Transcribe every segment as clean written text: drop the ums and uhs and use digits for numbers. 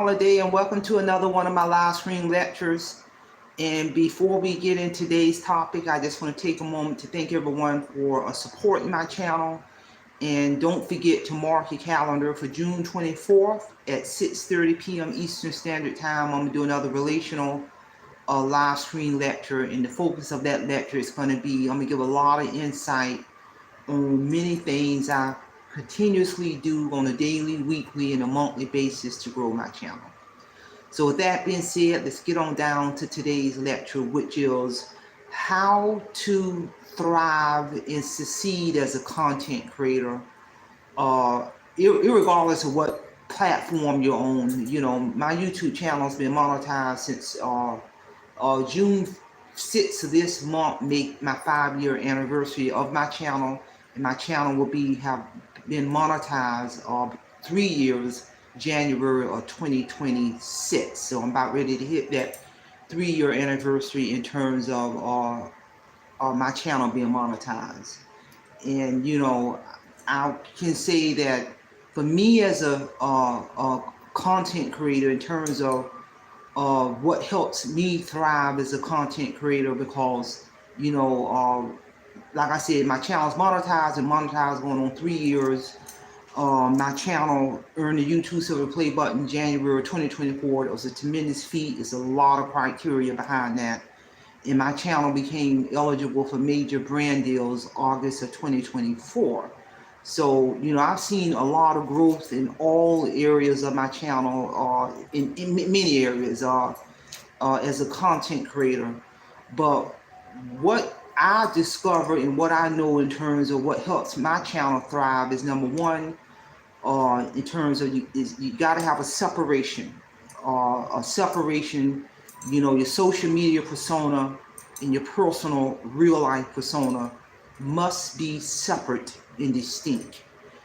Holiday and welcome to another one of my live stream lectures. And before we get into today's topic, I just want to take a moment to thank everyone for supporting my channel. And don't forget to mark your calendar for June 24th at 6:30 p.m. Eastern Standard Time. I'm going to do another relational live stream lecture. And the focus of that lecture is going to be, I'm going to give a lot of insight on many things I continuously do on a daily, weekly, and a monthly basis to grow my channel. So with that being said, let's get on down to today's lecture, which is how to thrive and succeed as a content creator, irregardless of what platform you're on. You know, my YouTube channel has been monetized since June 6th of this month, make my 5-year anniversary of my channel, and my channel will have been monetized 3 years, January of 2026. So I'm about ready to hit that 3-year anniversary in terms of my channel being monetized. And you know, I can say that for me as a content creator, in terms of what helps me thrive as a content creator, because you know, like I said, my channel's monetized going on 3 years. My channel earned the YouTube Silver Play button January 2024. It was a tremendous feat. It's a lot of criteria behind that. And my channel became eligible for major brand deals August of 2024. So, you know, I've seen a lot of growth in all areas of my channel, in many areas as a content creator. But what I discover and what I know in terms of what helps my channel thrive is, number one, in terms of you got to have a separation, you know, your social media persona and your personal real life persona must be separate and distinct.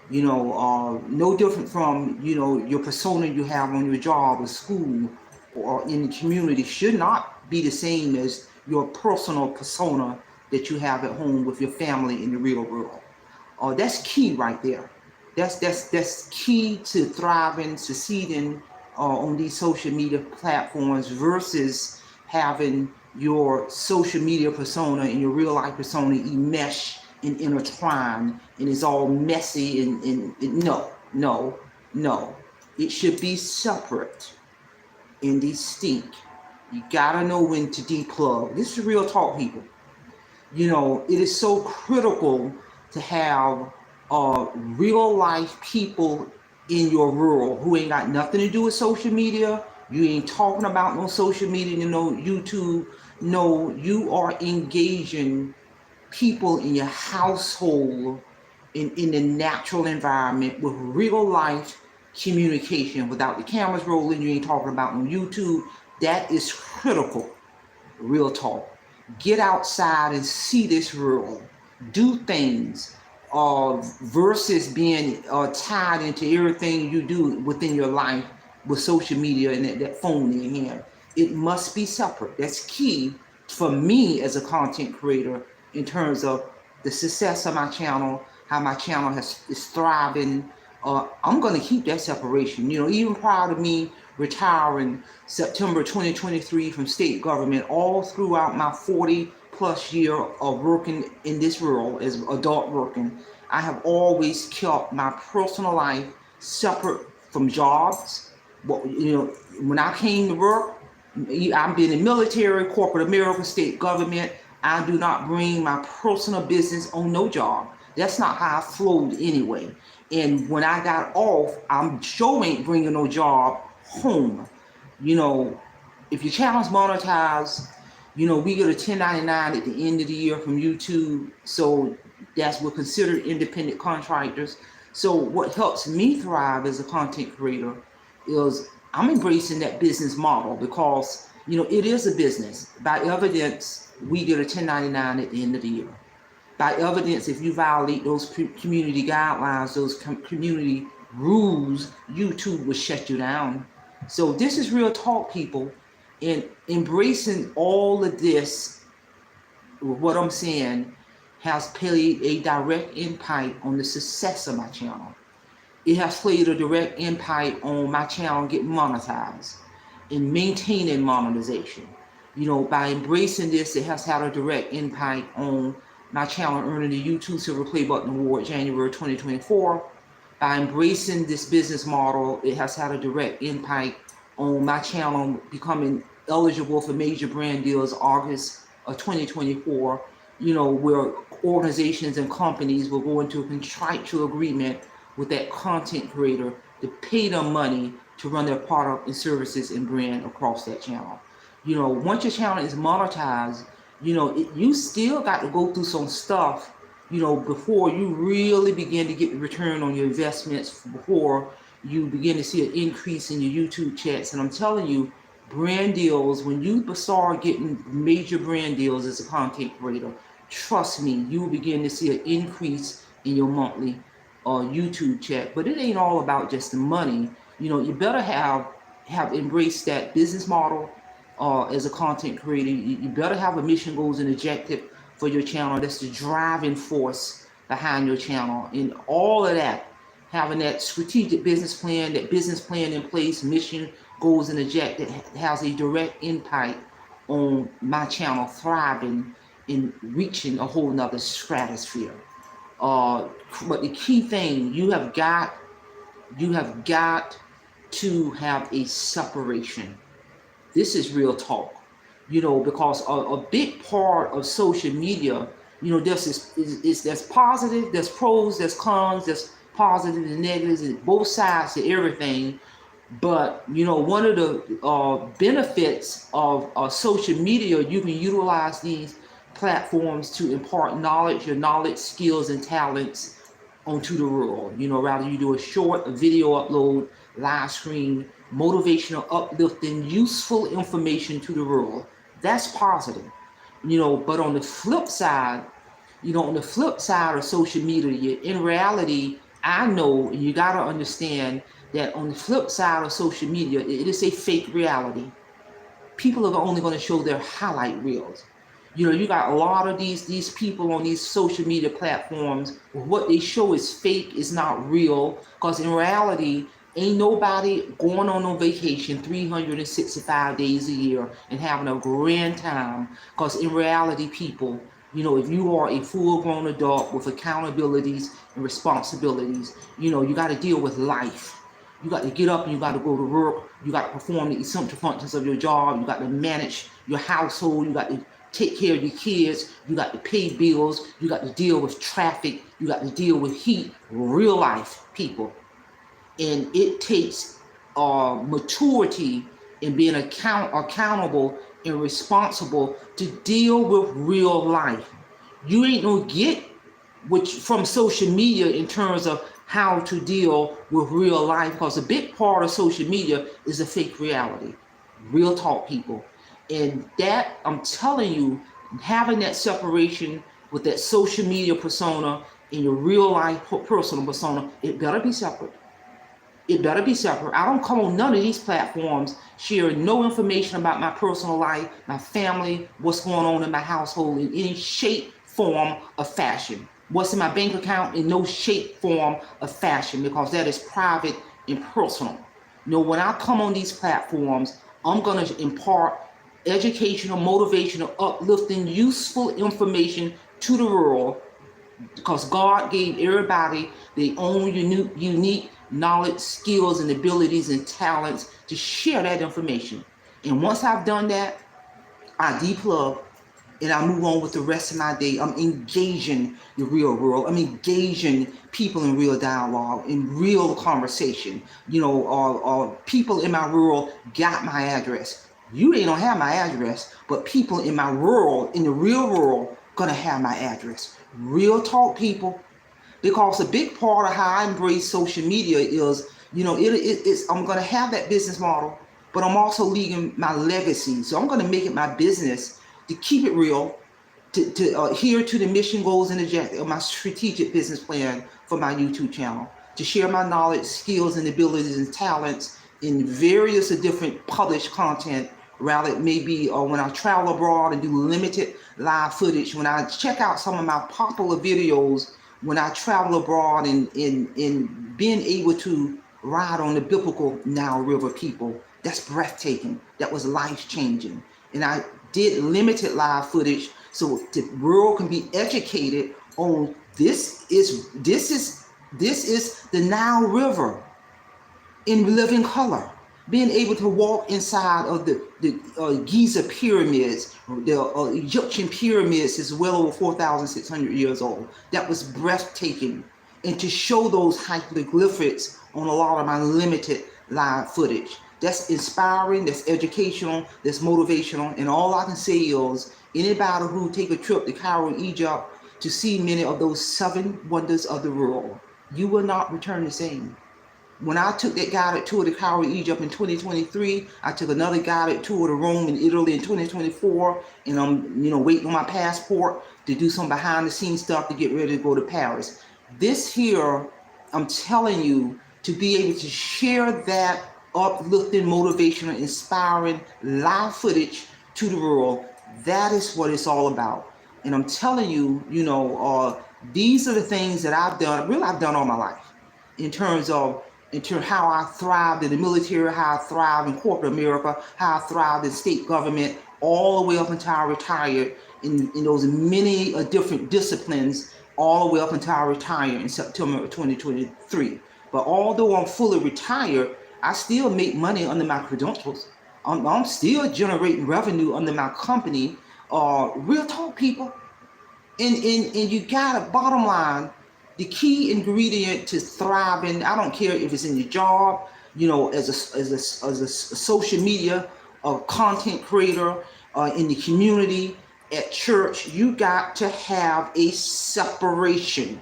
You know, no different from, you know, your persona you have on your job or school or in the community should not be the same as your personal persona that you have at home with your family in the real world. That's key right there. That's key to thriving, succeeding on these social media platforms, versus having your social media persona and your real life persona enmesh and intertwine, and it's all messy and no. It should be separate and distinct. You gotta know when to deplug. This is real talk, people. You know, it is so critical to have real life people in your world who ain't got nothing to do with social media. You ain't talking about no social media, you know, YouTube. No, you are engaging people in your household in the natural environment with real life communication without the cameras rolling. You ain't talking about on YouTube. That is critical. Real talk. Get outside and see this world. Do things versus being tied into everything you do within your life with social media and that phone in your hand. It must be separate. That's key for me as a content creator in terms of the success of my channel, how my channel is thriving. I'm going to keep that separation. You know, even prior to me retiring September 2023 from state government, all throughout my 40 plus year of working in this world as adult working, I have always kept my personal life separate from jobs. But you know, when I came to work, I've been in military, corporate America, state government. I do not bring my personal business on no job. That's not how I flowed anyway. And when I got off, I'm sure ain't bringing no job home. You know, if your channel's monetized, you know, we get a 1099 at the end of the year from YouTube. So that's we're considered independent contractors. So what helps me thrive as a content creator is I'm embracing that business model, because, you know, it is a business. By evidence, we get a 1099 at the end of the year. By evidence, if you violate those community guidelines, those community rules, YouTube will shut you down. So this is real talk, people. And embracing all of this, what I'm saying, has played a direct impact on the success of my channel. It has played a direct impact on my channel getting monetized and maintaining monetization. By embracing this, it has had a direct impact on my channel earning the YouTube Silver Play Button Award January 2024. By embracing this business model, it has had a direct impact on my channel becoming eligible for major brand deals August of 2024, where organizations and companies will go into a contractual agreement with that content creator to pay them money to run their product and services and brand across that channel. Once your channel is monetized, you still got to go through some stuff, before you really begin to get the return on your investments, before you begin to see an increase in your YouTube chats. And I'm telling you, brand deals, when you start getting major brand deals as a content creator, trust me, you will begin to see an increase in your monthly YouTube chat. But it ain't all about just the money. You better have embraced that business model as a content creator. You better have a mission, goals, and objective for your channel. That's the driving force behind your channel. And all of that, having that strategic business plan in place, mission, goals, and objective, has a direct impact on my channel thriving and reaching a whole nother stratosphere. But the key thing, you have got to have a separation. This is real talk, because a big part of social media, there's positive, there's pros, there's cons, there's positives and negatives, and both sides to everything. But one of the benefits of social media, you can utilize these platforms to impart knowledge, your knowledge, skills, and talents onto the world. Rather you do a short, a video upload, live stream, motivational, uplifting, useful information to the world. That's positive. But on the flip side, of social media, in reality, I know, and you got to understand that on the flip side of social media, it is a fake reality. People are only going to show their highlight reels. You got a lot of these people on these social media platforms. What they show is fake, is not real, because in reality, ain't nobody going on no vacation 365 days a year and having a grand time. Because in reality, people, if you are a full-grown adult with accountabilities and responsibilities, you got to deal with life. You got to get up and you got to go to work. You got to perform the essential functions of your job. You got to manage your household. You got to take care of your kids. You got to pay bills. You got to deal with traffic. You got to deal with heat. Real life, people. And it takes maturity in being accountable and responsible to deal with real life. You ain't gonna get from social media in terms of how to deal with real life, because a big part of social media is a fake reality. Real talk, people. And that, I'm telling you, having that separation with that social media persona and your real life personal persona, it better be separate. It better be separate. I don't come on none of these platforms sharing no information about my personal life, my family, what's going on in my household in any shape, form, or fashion. What's in my bank account in no shape, form, or fashion, because that is private and personal. When I come on these platforms, I'm going to impart educational, motivational, uplifting, useful information to the world, because God gave everybody their own unique knowledge, skills, and abilities and talents to share that information. And once I've done that, I deplug and I move on with the rest of my day. I'm engaging the real world. I'm engaging people in real dialogue, in real conversation. People in my world got my address. You ain't gonna have my address, but people in my world, in the real world, gonna have my address. Real talk, people. Because a big part of how I embrace social media is, I'm going to have that business model, but I'm also leaving my legacy. So I'm going to make it my business to keep it real, to adhere to the mission, goals, and objectives of my strategic business plan for my YouTube channel, to share my knowledge, skills, and abilities and talents in various different published content. Rather, it may be when I travel abroad and do limited live footage, when I check out some of my popular videos when I travel abroad and being able to ride on the biblical Nile River people, that's breathtaking. That was life changing. And I did limited live footage so the world can be educated on this is the Nile River in living color. Being able to walk inside of the Giza pyramids, the Egyptian pyramids is well over 4,600 years old. That was breathtaking. And to show those hieroglyphics on a lot of my limited live footage. That's inspiring, that's educational, that's motivational. And all I can say is anybody who take a trip to Cairo, Egypt to see many of those 7 wonders of the world, you will not return the same. When I took that guided tour to Cairo, Egypt in 2023, I took another guided tour to Rome and Italy in 2024, and I'm, waiting on my passport to do some behind the scenes stuff to get ready to go to Paris. This here, I'm telling you, to be able to share that uplifting, motivational, inspiring live footage to the world, that is what it's all about. And I'm telling you, these are the things that I've done all my life in terms of how I thrived in the military, how I thrived in corporate America, how I thrived in state government, all the way up until I retired in those many different disciplines, all the way up until I retired in September of 2023. But although I'm fully retired, I still make money under my credentials. I'm still generating revenue under my company. Real talk, people. And you got a bottom line. The key ingredient to thriving, I don't care if it's in your job, as a social media content creator, in the community, at church, you got to have a separation.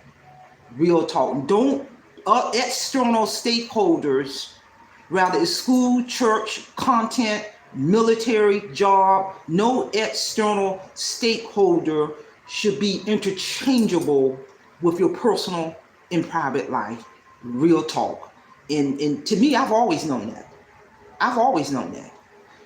Real talk. Don't external stakeholders, rather it's school, church, content, military, job, no external stakeholder should be interchangeable with your personal and private life. Real talk. And to me, I've always known that.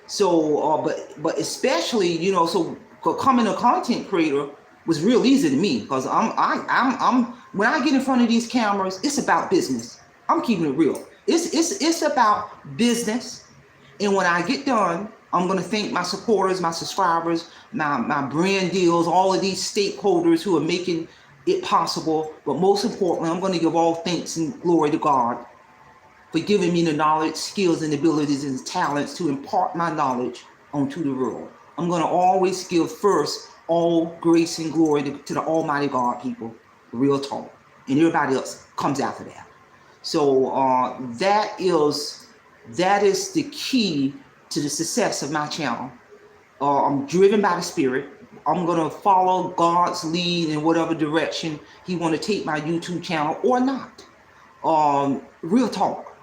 So, but especially, so becoming a content creator was real easy to me because I'm when I get in front of these cameras, it's about business. I'm keeping it real. It's about business. And when I get done, I'm going to thank my supporters, my subscribers, my brand deals, all of these stakeholders who are making it possible. But most importantly, I'm going to give all thanks and glory to God for giving me the knowledge, skills, and abilities and talents to impart my knowledge onto the world. I'm going to always give first all grace and glory to the Almighty God, people. Real talk. And everybody else comes after that. So that is the key to the success of my channel. I'm driven by the Spirit. I'm going to follow God's lead in whatever direction He want to take my YouTube channel or not. Real talk.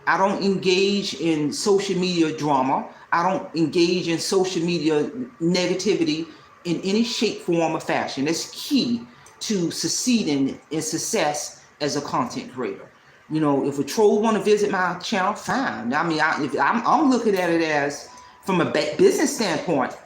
I don't engage in social media drama. I don't engage in social media negativity in any shape, form, or fashion. That's key to succeeding in success as a content creator. If a troll want to visit my channel, fine. I mean, I'm looking at it as from a business standpoint.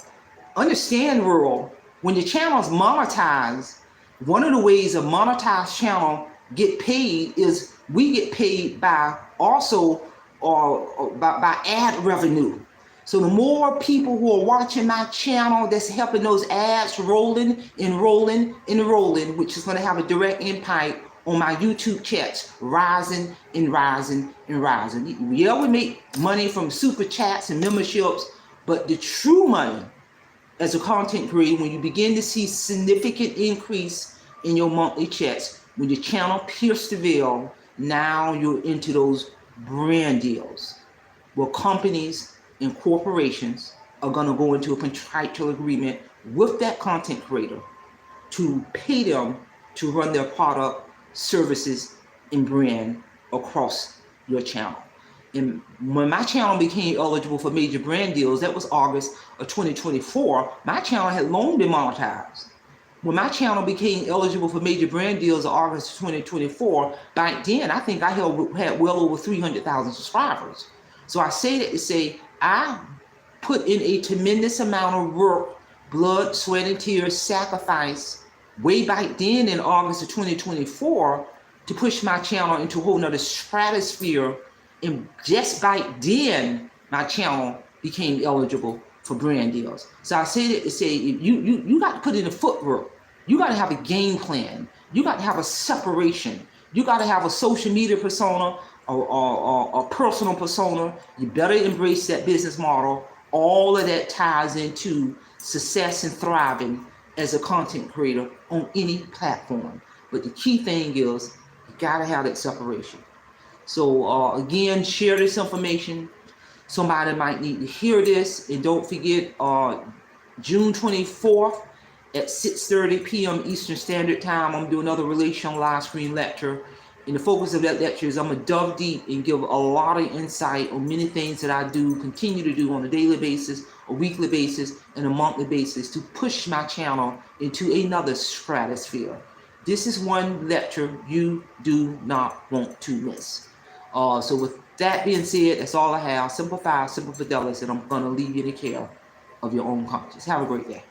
Understand, world, when your channel is monetized, one of the ways a monetized channel get paid is we get paid by also by ad revenue. So the more people who are watching my channel, that's helping those ads rolling, which is going to have a direct impact on my YouTube chats, rising and rising and rising. Yeah, we make money from super chats and memberships, but the true money as a content creator, when you begin to see significant increase in your monthly chats, when your channel pierces the veil, now you're into those brand deals where companies and corporations are going to go into a contractual agreement with that content creator to pay them to run their product, services, and brand across your channel. And when my channel became eligible for major brand deals, that was August of 2024, my channel had long been monetized. When my channel became eligible for major brand deals in August of 2024, back then, I think I had well over 300,000 subscribers. So I say that to say, I put in a tremendous amount of work, blood, sweat, and tears, sacrifice way back then in August of 2024 to push my channel into a whole nother stratosphere. And just back then, my channel became eligible for brand deals. So I say that to say you got to put in the footwork. You got to have a game plan. You got to have a separation. You got to have a social media persona or personal persona. You better embrace that business model. All of that ties into success and thriving as a content creator on any platform. But the key thing is you gotta have that separation. So again, share this information. Somebody might need to hear this. And don't forget, June 24th at 6:30 p.m. Eastern Standard Time, I'm doing another Relation live stream lecture. And the focus of that lecture is I'm going to delve deep and give a lot of insight on many things that I do, continue to do on a daily basis, a weekly basis, and a monthly basis to push my channel into another stratosphere. This is one lecture you do not want to miss. So with that being said, that's all I have. Simplify, simple fidelis, and I'm going to leave you in the care of your own conscience. Have a great day.